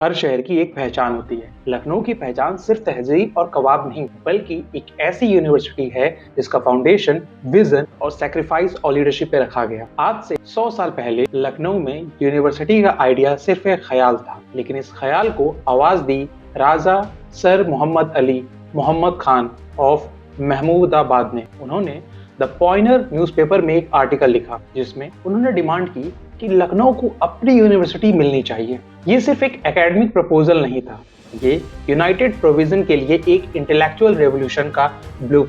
हर शहर की एक पहचान होती है। लखनऊ की पहचान सिर्फ तहजीब और कबाब नहीं, बल्कि एक ऐसी यूनिवर्सिटी है जिसका फाउंडेशन, विजन और सैक्रिफाइस और लीडरशिप पे रखा गया। आज से 100 साल पहले लखनऊ में यूनिवर्सिटी का आइडिया सिर्फ एक ख्याल था, लेकिन इस ख्याल को आवाज दी राजा सर मोहम्मद अली मोहम्मद खान ऑफ महमूदाबाद ने। उन्होंने द पॉइनर न्यूज़पेपर में एक आर्टिकल लिखा जिसमें उन्होंने डिमांड की कि लखनऊ को अपनी यूनिवर्सिटी मिलनी चाहिए। ये सिर्फ एक एकेडमिक प्रपोजल नहीं था, ये यूनाइटेड प्रोविजन के लिए एक इंटेलेक्चुअल रेवोल्यूशन का ब्लू।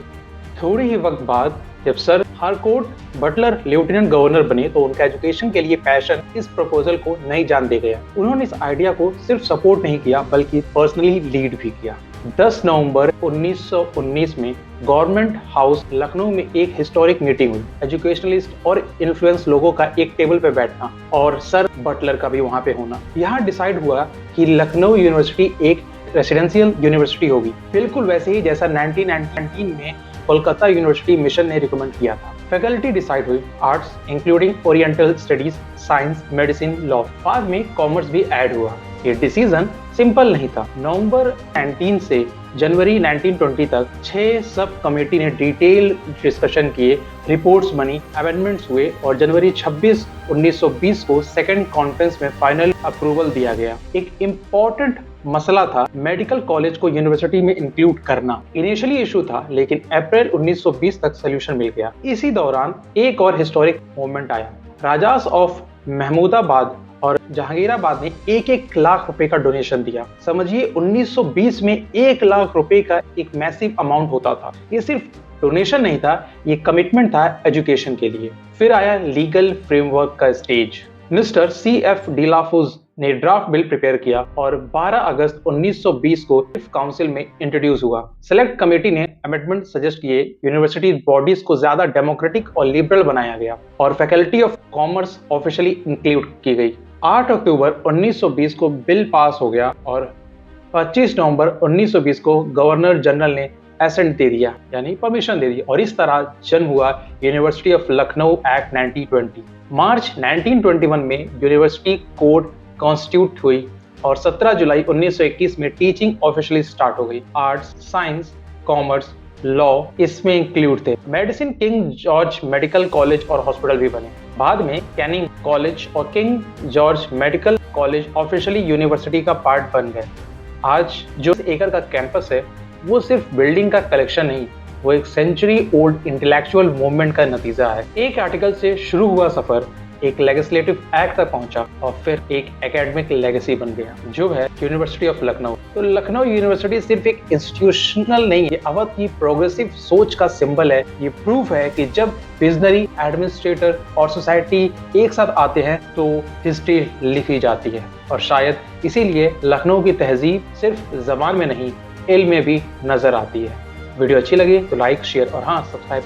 थोड़े ही वक्त बाद जब sir Harcourt Butler lieutenant governor बने तो उनका एजुकेशन के लिए पैशन इस प्रपोजल को नई जान दे गया। उन्होंने इस आइडिया को सिर्फ सपोर्ट नहीं किया बल्कि पर्सनली लीड भी किया। 10 नवंबर 1919 में गवर्नमेंट हाउस लखनऊ में एक हिस्टोरिक मीटिंग हुई। एजुकेशनलिस्ट और इन्फ्लुएंस लोगों का एक टेबल पे बैठना और सर बटलर का भी वहां पे होना। यहाँ डिसाइड हुआ कि लखनऊ यूनिवर्सिटी एक रेसिडेंशियल यूनिवर्सिटी होगी, बिल्कुल वैसे ही जैसा 1919 में कोलकाता यूनिवर्सिटी मिशन ने रिकमेंड किया था। फैकल्टी डिसाइड हुई arts including oriental studies, science, medicine, law. बाद में कॉमर्स भी ऐड हुआ। ये डिसीजन सिंपल नहीं था। नवंबर 19 से जनवरी 1920 तक 6 सब कमेटी ने डिटेल डिस्कशन किए, रिपोर्ट्स बनी, अमेंडमेंट्स हुए और जनवरी 26, 1920 को सेकेंड कॉन्फ्रेंस में फाइनल अप्रूवल दिया गया। एक इम्पोर्टेंट मसला था मेडिकल कॉलेज को यूनिवर्सिटी में इंक्लूड करना। इनिशियली इशू था, लेकिन अप्रैल 1920 तक सोल्यूशन मिल गया। इसी दौरान एक और हिस्टोरिक मूवमेंट आया। राजास ऑफ महमूदाबाद और जहांगीराबाद ने 1-1 लाख रुपए का डोनेशन दिया। समझिए 1920 में 1 लाख रुपए का एक मैसिव अमाउंट होता था। ये सिर्फ डोनेशन नहीं था, ये कमिटमेंट था एजुकेशन के लिए। फिर आया लीगल फ्रेमवर्क का स्टेज। मिस्टर CF डिलाफुज ने ड्राफ्ट बिल प्रिपेयर किया और 12 अगस्त 1920 को काउंसिल में इंट्रोड्यूस हुआ। सेलेक्ट कमेटी ने अमेंडमेंट सजेस्ट किए, यूनिवर्सिटी बॉडीज को ज्यादा डेमोक्रेटिक और लिबरल बनाया गया और faculty of commerce officially include की गई। 8 अक्टूबर 1920 को बिल पास हो गया और 25 नवंबर 1920 को गवर्नर जनरल ने एसेंट दे दिया, यानी परमिशन दे दी, और इस तरह जन्म हुआ यूनिवर्सिटी ऑफ लखनऊ एक्ट 1920। मार्च 1921 में यूनिवर्सिटी कोड कॉन्स्टिट्यूट हुई और 17 जुलाई 1921 में टीचिंग ऑफिशियली स्टार्ट हो गई। आर्ट्स, साइंस, कॉमर्स, लॉ इसमें इंक्लूड थे। Medicine king George medical college और हॉस्पिटल भी बने। बाद में कैनिंग कॉलेज और king George medical college officially university का पार्ट बन गए। आज जो एकड़ का कैंपस है वो सिर्फ बिल्डिंग का कलेक्शन नहीं, वो एक सेंचुरी ओल्ड इंटेलेक्चुअल मूवमेंट का नतीजा है। एक आर्टिकल से शुरू हुआ सफर एक लेजिस्लेटिव एक्ट तक पहुंचा और फिर एक एकेडमिक लेगेसी बन गया, जो है यूनिवर्सिटी ऑफ लखनऊ। तो लखनऊ यूनिवर्सिटी सिर्फ एक इंस्टीट्यूशनल नहीं है, अवध की प्रोग्रेसिव सोच का सिंबल है। ये प्रूफ है कि जब विजनरी, एडमिनिस्ट्रेटर और सोसाइटी एक साथ आते हैं तो हिस्ट्री लिखी जाती है। और शायद इसीलिए लखनऊ की तहजीब सिर्फ जबान में नहीं, इल्म में भी नजर आती है। वीडियो अच्छी लगी तो लाइक, शेयर और हाँ, सब्सक्राइब